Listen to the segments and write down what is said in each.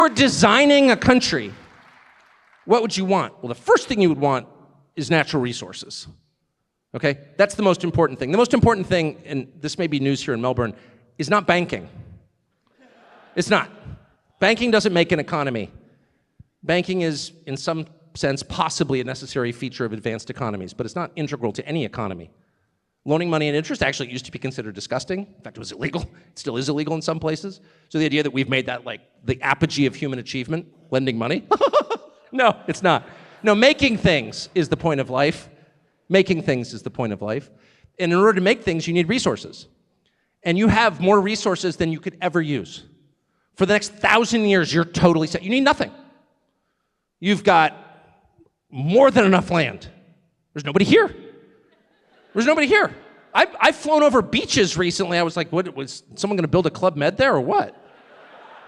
you're designing a country, what would you want? Well, the first thing you would want is natural resources. Okay? That's the most important thing. The most important thing, and this may be news here in Melbourne, is not banking. It's not. Banking doesn't make an economy. Banking is, in some sense, possibly a necessary feature of advanced economies, but it's not integral to any economy. Loaning money at interest actually used to be considered disgusting. In fact, it was illegal. It still is illegal in some places. So the idea that we've made that like the apogee of human achievement, lending money, no, it's not. No, making things is the point of life. Making things is the point of life. And in order to make things, you need resources. And you have more resources than you could ever use. For the next 1,000 years, you're totally set. You need nothing. You've got more than enough land. There's nobody here. There's nobody here. I've flown over beaches recently. I was like, what, was someone going to build a Club Med there or what?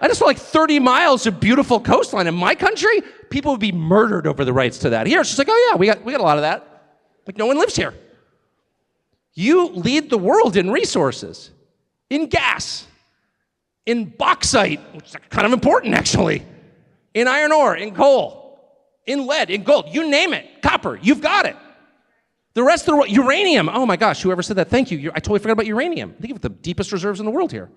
I just saw like 30 miles of beautiful coastline. In my country, people would be murdered over the rights to that. Here, it's just like, oh yeah, we got a lot of that. Like no one lives here. You lead the world in resources, in gas, in bauxite, which is kind of important actually, in iron ore, in coal, in lead, in gold, you name it, copper, you've got it. The rest of the world, uranium, oh my gosh, whoever said that, thank you. I totally forgot about uranium. Think of the deepest reserves in the world here.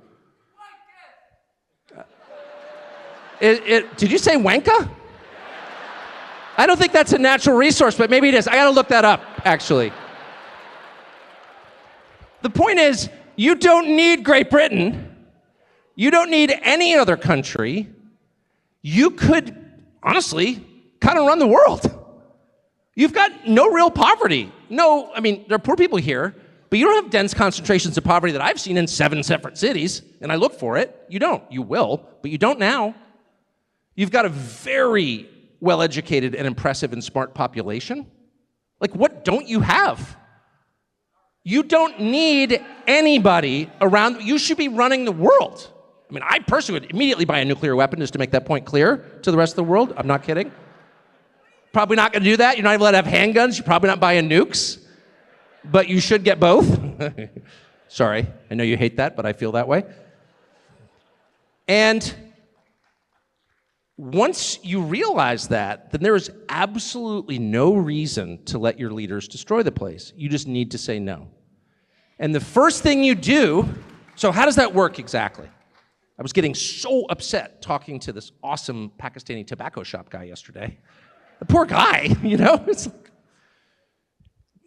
Did you say wanka? I don't think that's a natural resource, but maybe it is. I gotta look that up, actually. The point is, you don't need Great Britain. You don't need any other country. You could, honestly, kind of run the world. You've got no real poverty. No, I mean, there are poor people here, but you don't have dense concentrations of poverty that I've seen in 7 separate cities, and I look for it. You don't. You will, but you don't now. You've got a very well-educated and impressive and smart population. Like, what don't you have? You don't need anybody around. You should be running the world. I mean, I personally would immediately buy a nuclear weapon just to make that point clear to the rest of the world. I'm not kidding. Probably not going to do that. You're not even allowed to have handguns. You're probably not buying nukes. But you should get both. Sorry, I know you hate that, but I feel that way. And once you realize that, then there is absolutely no reason to let your leaders destroy the place. You just need to say no. And the first thing you do, so how does that work exactly? I was getting so upset talking to this awesome Pakistani tobacco shop guy yesterday. The poor guy, you know? It's like,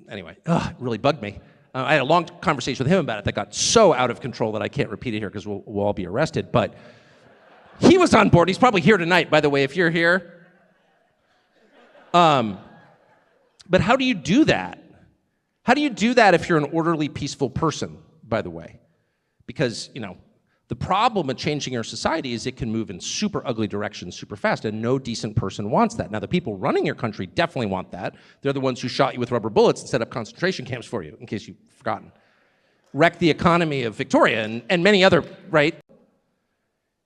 anyway, it really bugged me. I had a long conversation with him about it that got so out of control that I can't repeat it here because we'll all be arrested. But he was on board. He's probably here tonight, by the way, if you're here. But how do you do that? How do you do that if you're an orderly, peaceful person, by the way? Because, you know, the problem with changing your society is it can move in super ugly directions super fast, and no decent person wants that. Now, the people running your country definitely want that. They're the ones who shot you with rubber bullets and set up concentration camps for you, in case you've forgotten. Wrecked the economy of Victoria and many other, right,